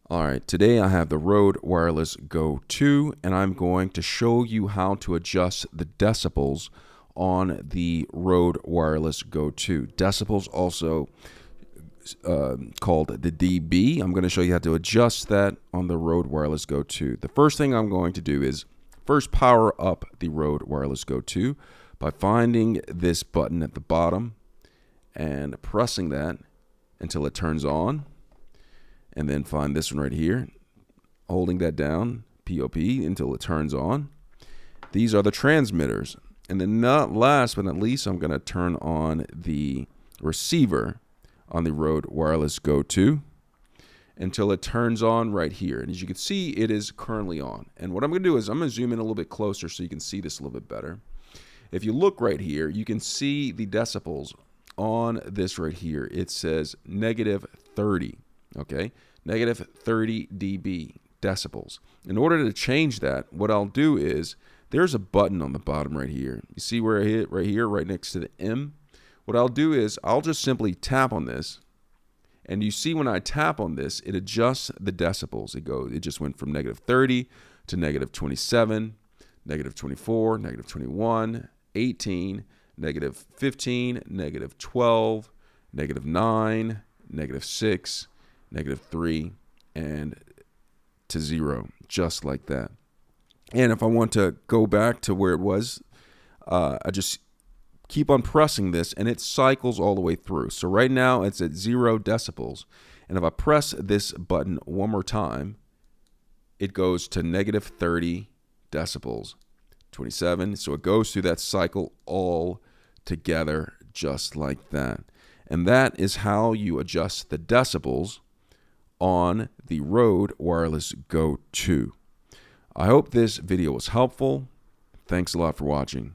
Alright, today I have the Rode Wireless Go 2 and I'm going to show you how to adjust the decibels on the Rode Wireless Go 2. Decibels also called the dB. I'm going to show you how to adjust that on the Rode Wireless Go 2. The first thing I'm going to do is first power up the Rode Wireless Go 2 by finding this button at the bottom and pressing that until it turns on. And then find this one right here, holding that down, POP, until it turns on. These are the transmitters. And then last but not least, I'm going to turn on the receiver on the Rode Wireless Go 2 until it turns on right here. And as you can see, it is currently on. And what I'm going to do is I'm going to zoom in a little bit closer so you can see this a little bit better. If you look right here, you can see the decibels on this right here. It says negative 30. Okay, negative 30 dB, decibels. In order to change that, what I'll do is, there's a button on the bottom right here. You see where I hit right here, right next to the M? What I'll do is, I'll just simply tap on this, and you see when I tap on this, it adjusts the decibels. It just went from negative 30 to negative 27, negative 24, negative 21, 18, negative 15, negative 12, negative 9, negative 6, negative 3, and to 0, just like that. And if I want to go back to where it was, I just keep on pressing this and it cycles all the way through. So right now it's at 0 decibels. And if I press this button one more time, it goes to negative 30 decibels, 27. So it goes through that cycle all together just like that. And that is how you adjust the decibels on the Rode Wireless Go 2. I hope this video was helpful. Thanks a lot for watching.